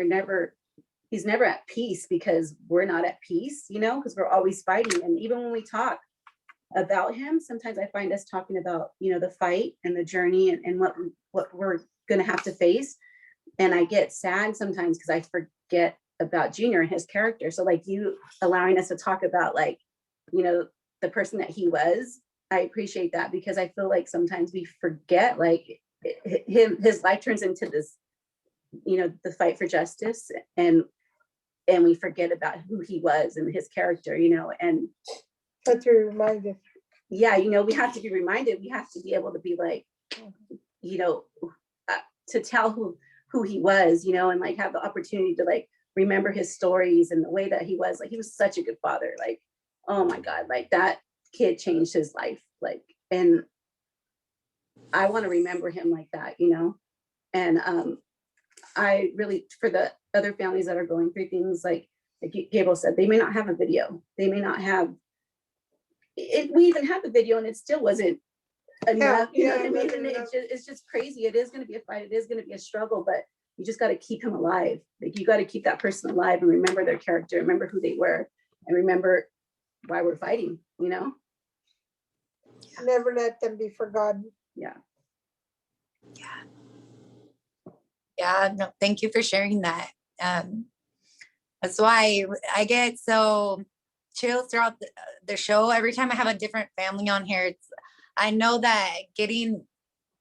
He's never at peace because we're not at peace, because we're always fighting. And even when we talk about him, sometimes I find us talking about, the fight and the journey and what we're going to have to face. And I get sad sometimes because I forget about Junior and his character. So like you allowing us to talk about like, the person that he was, I appreciate that, because I feel like sometimes we forget, like his life turns into this, the fight for justice, and we forget about who he was and his character, and But you're reminded. Yeah, we have to be reminded. We have to be able to be like, to tell who he was, and like have the opportunity to like remember his stories and the way that he was. Like he was such a good father. Like, oh my God, like that kid changed his life. Like, and I want to remember him like that, and I really, for the other families that are going through things like Gabriel said, they may not have a video. They may not have it. We even have a video and it still wasn't enough. You know what I mean? And it's just crazy. It is going to be a fight. It is going to be a struggle, but you just got to keep him alive. Like you got to keep that person alive and remember their character, remember who they were, and remember why we're fighting, Never let them be forgotten. Yeah. Yeah, no, thank you for sharing that. That's why I get so chill throughout the show. Every time I have a different family on here, I know that getting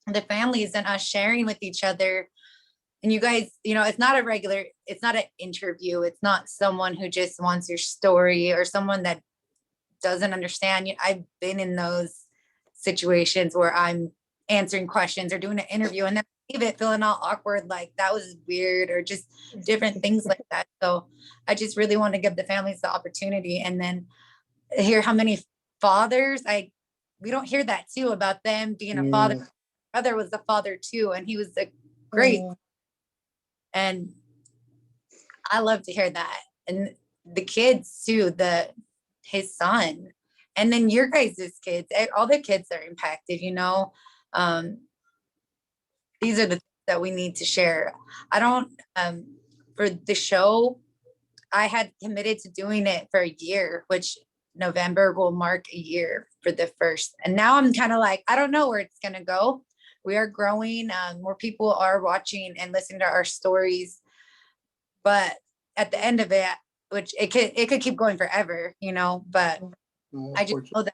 the families and us sharing with each other, and you guys, it's not an interview. It's not someone who just wants your story or someone that doesn't understand. I've been in those situations where I'm answering questions or doing an interview and then leave it feeling all awkward, like that was weird, or just different things like that. So I just really want to give the families the opportunity, and then hear how many fathers we don't hear that too, about them being a father. My brother was a father too, and he was a great, and I love to hear that. And the kids too, his son, and then your guys' kids, all the kids are impacted, these are the things that we need to share. I don't, for the show, I had committed to doing it for a year, which November will mark a year for the first. And now I'm kind of like, I don't know where it's going to go. We are growing. More people are watching and listening to our stories. But at the end of it, which it could keep going forever, you know, but I just know that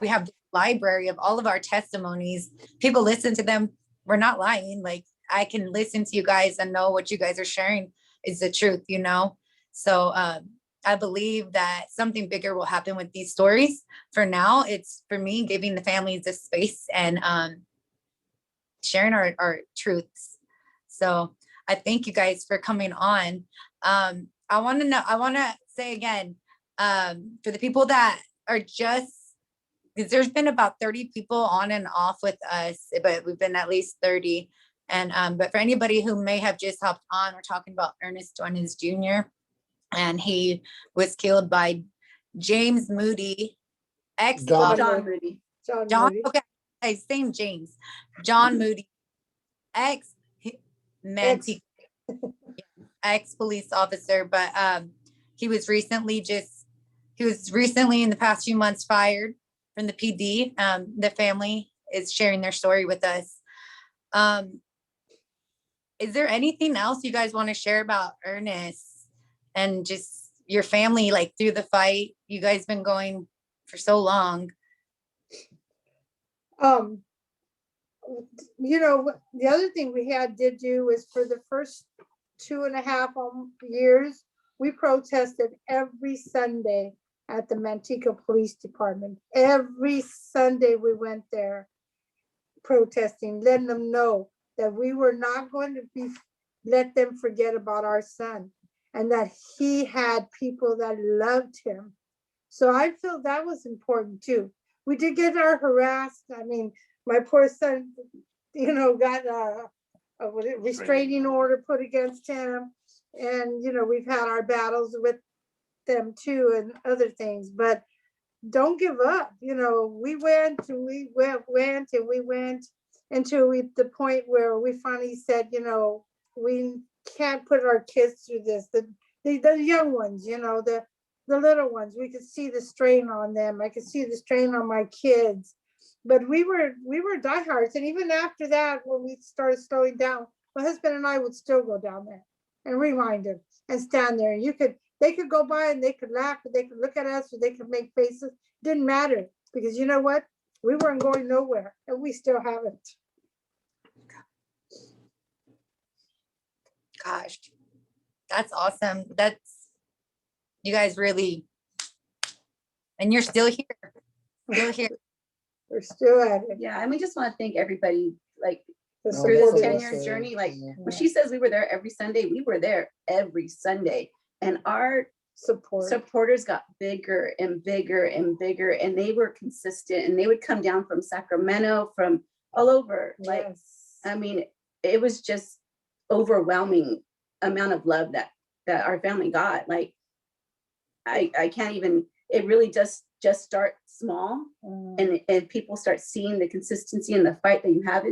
we have the library of all of our testimonies. People listen to them. We're not lying. Like, I can listen to you guys and know what you guys are sharing is the truth, you know? So I believe that something bigger will happen with these stories. For now, it's for me giving the families this space and sharing our truths. So I thank you guys for coming on. I want to say again, for the people that are just, because there's been about 30 people on and off with us, but we've been at least 30. And but for anybody who may have just hopped on, we're talking about Ernest Duenez Jr. And he was killed by James Moody, John Moody. John, okay, same James, John Moody, ex Manteca, ex police officer, but he was recently in the past few months fired from the PD. The family is sharing their story with us. Is there anything else you guys want to share about Ernest and just your family, like through the fight? You guys been going for so long. You know, the other thing we did do is for the first 2.5 years, we protested every Sunday at the Manteca Police Department. Every Sunday we went there protesting, letting them know that we were not going to let them forget about our son and that he had people that loved him. So I feel that was important too. We did get harassed. I mean, my poor son, you know, got a restraining order put against him. And, you know, we've had our battles with them too and other things, but don't give up. You know, we went and we went until the point where we finally said, you know, we can't put our kids through this. The young ones, you know, the little ones, we could see the strain on them. I could see the strain on my kids. But we were diehards. And even after that, when we started slowing down, my husband and I would still go down there and remind them and stand there. And they could go by and they could laugh, or they could look at us, or they could make faces. Didn't matter, because you know what? We weren't going nowhere, and we still haven't. Gosh, that's awesome. You guys really, and you're still here. Still here. We're still at it. Yeah, and we just want to thank everybody, like, The through this support of 10-year us. journey. Like, when she says we were there every Sunday, we were there every Sunday. And our supporters got bigger and bigger and bigger, and they were consistent, and they would come down from Sacramento, from all over. Like, Yes. I mean, it was just overwhelming amount of love that our family got. Like, I can't even, it really just start small, and people start seeing the consistency and the fight that you have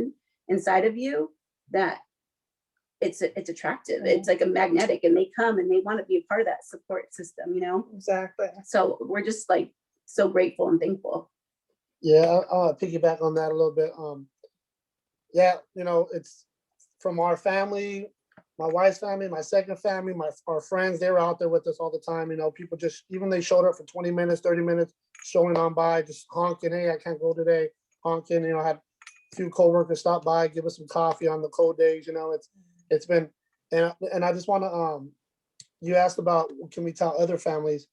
inside of you, that it's attractive. It's like a magnetic, and they come and they want to be a part of that support system, you know? Exactly. So we're just like so grateful and thankful. Yeah, I'll piggyback on that a little bit. Yeah, you know, it's from our family, my wife's family, my second family, our friends, they were out there with us all the time. You know, people just, even they showed up for 20 minutes, 30 minutes, showing on by, just honking, hey, I can't go today, honking. You know, I had a few coworkers stop by, give us some coffee on the cold days. You know, it's been, and I just want to, you asked about, can we tell other families?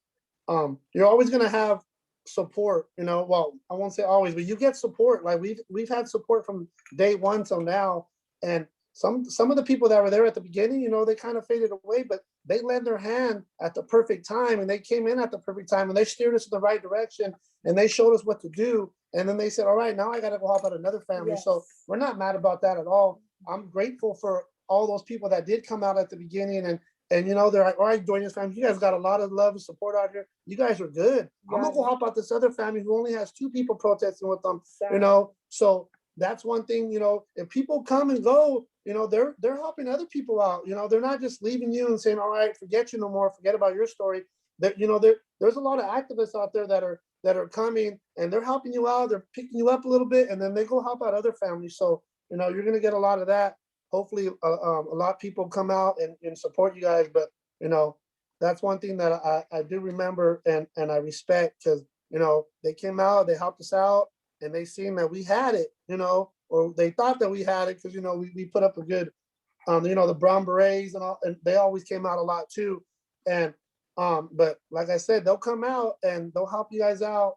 You're always going to have support, you know, well, I won't say always, but you get support. Like we've had support from day one till now. And some of the people that were there at the beginning, you know, they kind of faded away, but they lent their hand at the perfect time, and they came in at the perfect time, and they steered us in the right direction, and they showed us what to do. And then they said, all right, now I got to go help out another family. Yes. So we're not mad about that at all. I'm grateful for all those people that did come out at the beginning, and you know, they're like, all right, Duenez family, you guys got a lot of love and support out here. You guys are good. I'm gonna go help out this other family who only has 2 people protesting with them, you know? So that's one thing, you know, if people come and go, you know, they're helping other people out. You know, they're not just leaving you and saying, all right, forget you no more, forget about your story. there's a lot of activists out there that are coming and they're helping you out. They're picking you up a little bit, and then they go help out other families. So you're gonna get a lot of that. Hopefully, a lot of people come out and support you guys. But that's one thing that I do remember and I respect, because they came out, they helped us out, and they seen that we had it, or they thought that we had it, because we put up a good, the Brown Berets and all, and they always came out a lot too. And but like I said, they'll come out and they'll help you guys out,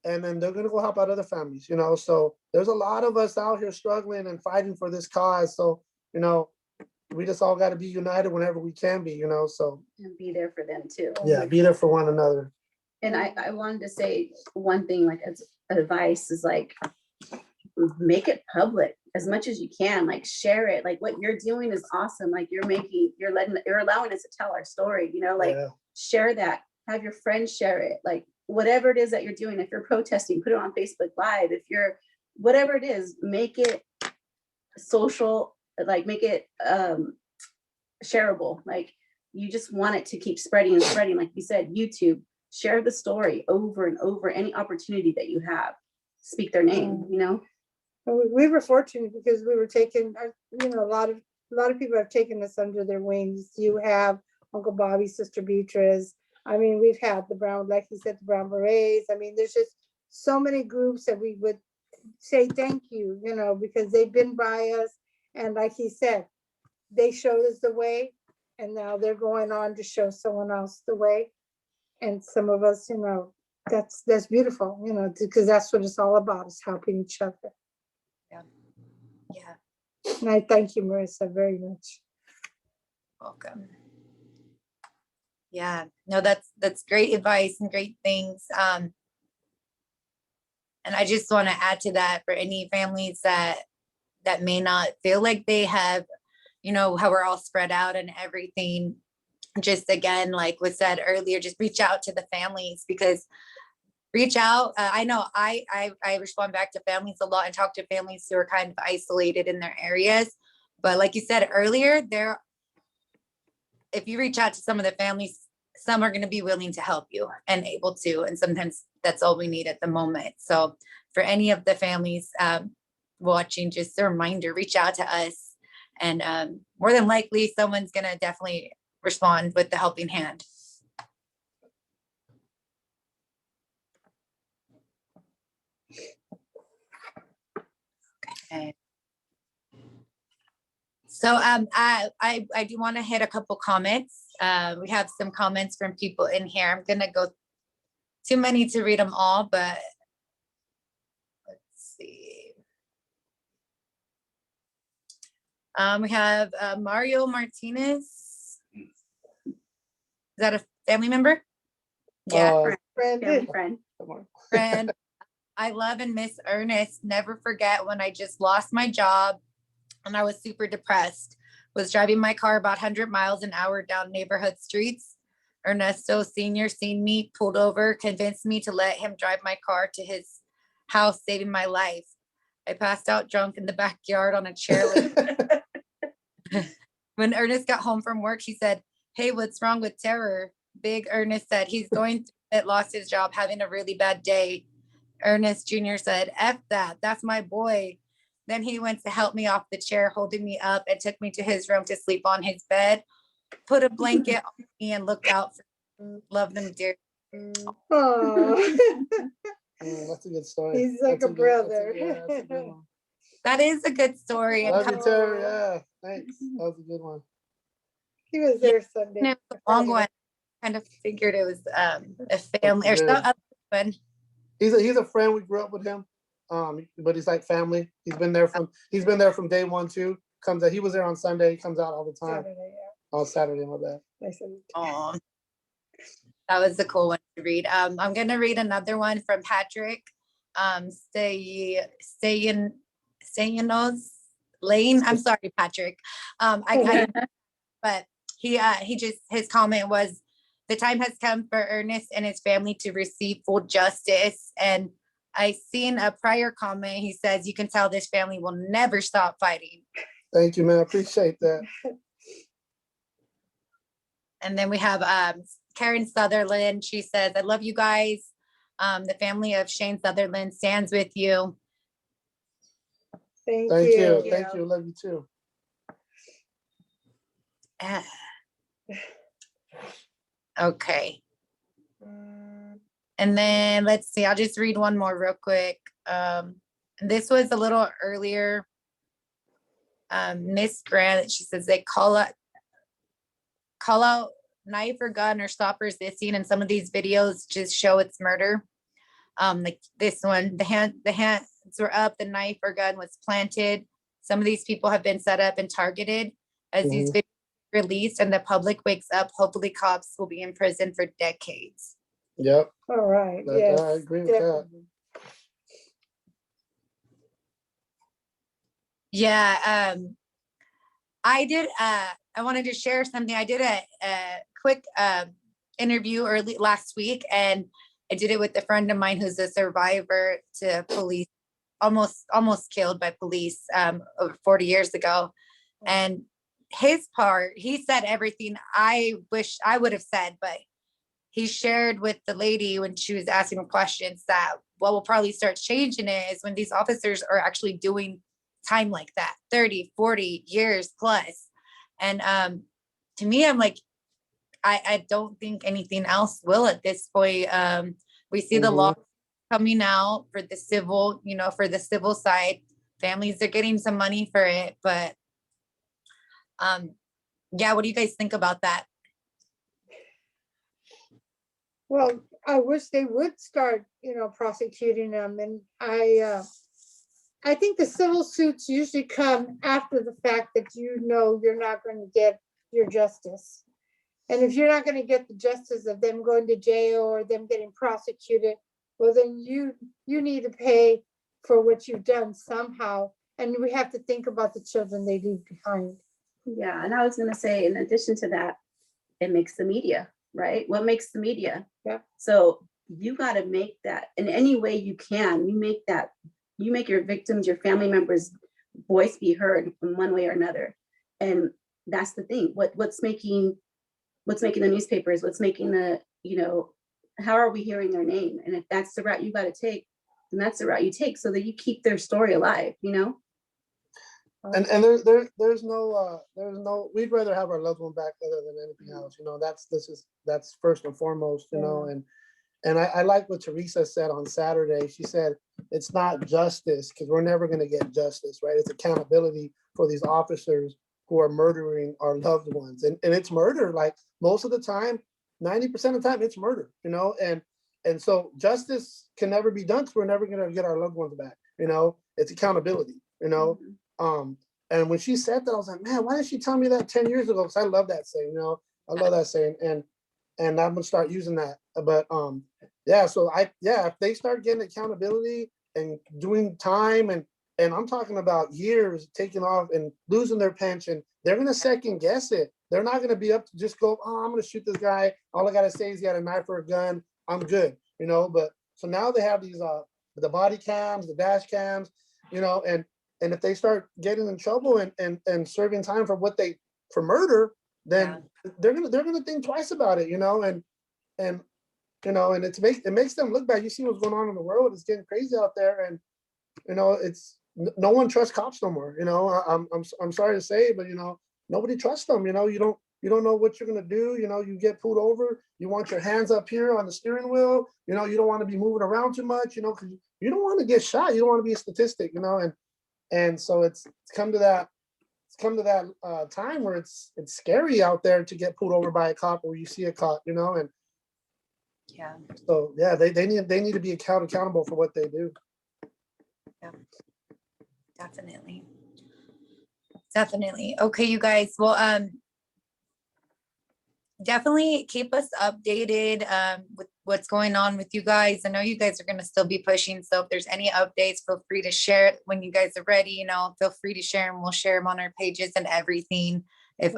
and then they're gonna go help out other families, So there's a lot of us out here struggling and fighting for this cause. So we just all got to be united whenever we can be, So And be there for them too. yeah, be there for one another. And I wanted to say one thing, like as advice, is like, make it public as much as you can, like share it. Like what you're doing is awesome. Like you're allowing us to tell our story, like Yeah. share that, have your friends share it, like whatever it is that you're doing. If you're protesting, put it on Facebook Live. If you're, whatever it is, make it social, like make it shareable. Like you just want it to keep spreading and spreading. Like you said, YouTube, share the story over and over. Any opportunity that you have, speak their name, We were fortunate because we were taken, a lot of people have taken us under their wings. You have Uncle Bobby, Sister Beatrice. I mean, we've had the Brown, like you said, the Brown Berets. I mean, there's just so many groups that we would say thank you, because they've been by us. And like he said, they showed us the way, and now they're going on to show someone else the way. And some of us, that's beautiful, because that's what it's all about, is helping each other. Yeah. And I thank you, Marissa, very much. Welcome. Yeah, no, that's great advice and great things. And I just want to add to that, for any families that may not feel like they have, how we're all spread out and everything. Just again, like was said earlier, just reach out to the families, because reach out. I know I respond back to families a lot and talk to families who are kind of isolated in their areas. But like you said earlier, if you reach out to some of the families, some are going to be willing to help you and able to, and sometimes that's all we need at the moment. So for any of the families watching, just a reminder, reach out to us, and more than likely someone's going to definitely respond with the helping hand. Okay. So I do want to hit a couple comments. We have some comments from people in here. I'm gonna go too many to read them all, but let's see. We have Mario Martinez. Is that a family member? Yeah, Family friend. friend. I love and miss Ernest. Never forget when I just lost my job and I was super depressed. Was driving my car about 100 miles an hour down neighborhood streets. Ernesto Sr. seen me, pulled over, convinced me to let him drive my car to his house, saving my life. I passed out drunk in the backyard on a chairlift. When Ernest got home from work, he said, "Hey, what's wrong with Terror?" Big Ernest said, "He's going through it, lost his job, having a really bad day." Ernest Jr. said, "F that, that's my boy." Then he went to help me off the chair, holding me up, and took me to his room to sleep on his bed, put a blanket on me, and looked out for me. Love them dear. Oh, That's a good story. he's like That's a brother. that's a good one. That is a good story. Love you, Terry. Yeah, thanks. That was a good one. He was there Sunday. It was a long one. Kind of figured it was a family or some Good. other one. He's a friend. We grew up with him. But he's like family. He's been there from day one too. He was there on Sunday. He comes out all the time. Saturday, yeah. On Saturday, my bad. I said, Oh, that was a cool one to read. I'm gonna read another one from Patrick. Saynos Lane. I'm sorry, Patrick. But he just, his comment was, "The time has come for Ernest and his family to receive full justice." And I seen a prior comment. He says, "You can tell this family will never stop fighting." Thank you, man. I appreciate that. And then we have Karen Sutherland. She says, I love you guys. The family of Shane Sutherland stands with you. Thank Thank you. you. Thank you. Love you too. Ah. Okay. And then let's see, I'll just read one more real quick. This was a little earlier. Miss Grant, she says they call out knife or gun or stop resisting, and some of these videos just show it's murder. Like this one, the hands were up, the knife or gun was planted. Some of these people have been set up and targeted. As these videos are released and the public wakes up, hopefully cops will be in prison for decades. Yep. All right, I yes. agree with that. definitely. Yeah, I wanted to share something. I did a quick interview early last week, and I did it with a friend of mine who's a survivor to police, almost killed by police over 40 years ago. And his part, he said everything I wish I would have said, but he shared with the lady when she was asking him questions that what will probably start changing it is when these officers are actually doing time like that, 30, 40 years plus. And to me, I'm like, I don't think anything else will at this point. We see the law coming out for the civil, for the civil side. Families are getting some money for it, but yeah, what do you guys think about that? Well, I wish they would start, prosecuting them. And I think the civil suits usually come after the fact that you're not going to get your justice. And if you're not going to get the justice of them going to jail or them getting prosecuted, well, then you need to pay for what you've done somehow. And we have to think about the children they leave behind. Yeah, and I was gonna say, in addition to that, it makes the media, right? What makes the media? Yeah. So you gotta make that in any way you can. You make your victims, your family members' voice be heard in one way or another. And that's the thing. What's making the newspapers, what's making the, how are we hearing their name? And if that's the route you gotta take, then that's the route you take so that you keep their story alive, And there's no we'd rather have our loved one back other than anything else. That's first and foremost, and I like what Teresa said on Saturday. She said it's not justice because we're never going to get justice, right? It's accountability for these officers who are murdering our loved ones. And it's murder. Like most of the time, 90% of the time it's murder, and so justice can never be done because we're never going to get our loved ones back. It's accountability, and when she said that, I was like, man, why didn't she tell me that 10 years ago? Because I love that saying, I love that saying. And I'm gonna start using that. But if they start getting accountability and doing time and I'm talking about years taking off and losing their pension, they're gonna second guess it. They're not gonna be up to just go, oh, I'm gonna shoot this guy. All I gotta say is he had a knife or a gun. I'm good, but so now they have these the body cams, the dash cams, and if they start getting in trouble and serving time for murder, then they're gonna think twice about it, and it makes them look bad. You see what's going on in the world; it's getting crazy out there, and it's no one trusts cops no more. I'm sorry to say, but nobody trusts them. You don't know what you're gonna do. You get pulled over. You want your hands up here on the steering wheel. You don't want to be moving around too much. Because you don't want to get shot. You don't want to be a statistic. And so it's come to that time where it's scary out there to get pulled over by a cop or you see a cop, and Yeah. so yeah, they need to be accountable for what they do. Yeah, definitely. Okay, you guys. Well, definitely keep us updated with what's going on with you guys. I know you guys are going to still be pushing, so if there's any updates, feel free to share it when you guys are ready. Feel free to share them. We'll share them on our pages and everything. If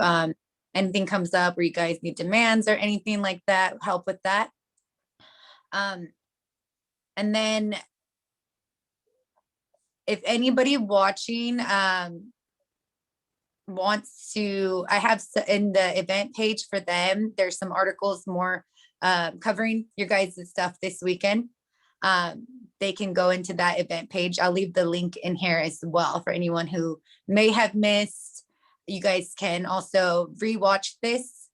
anything comes up where you guys need demands or anything like that, help with that. And then if anybody watching wants to, I have in the event page for them, there's some articles more covering your guys' stuff this weekend. They can go into that event page. I'll leave the link in here as well for anyone who may have missed. You guys can also rewatch this.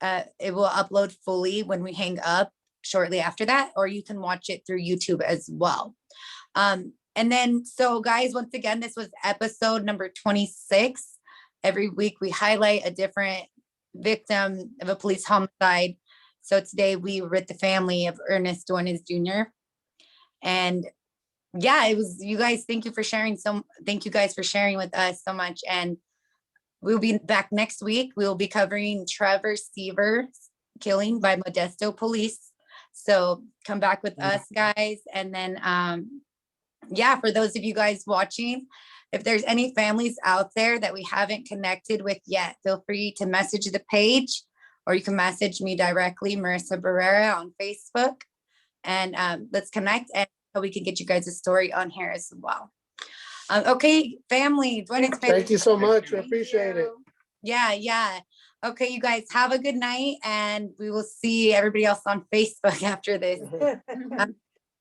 It will upload fully when we hang up shortly after that, or you can watch it through YouTube as well. And then, so guys, once again, this was episode number 26. Every week we highlight a different victim of a police homicide. So today we were with the family of Ernest Duenez Jr. And yeah, it was, you guys, thank you for sharing. Thank you guys for sharing with us so much. And we'll be back next week. We'll be covering Trevor Seaver's killing by Modesto police. So come back with us, guys. And then, yeah, for those of you guys watching, if there's any families out there that we haven't connected with yet, feel free to message the page, or you can message me directly, Marissa Barrera, on Facebook. And let's connect, and we can get you guys a story on here as well. Okay, family. Thank you so much. I appreciate it. Yeah. Okay, you guys have a good night, and we will see everybody else on Facebook after this.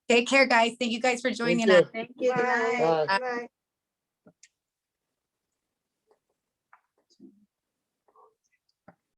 Take care, guys. Thank you guys for joining us. Thank you. Good Bye. night. Bye. Bye.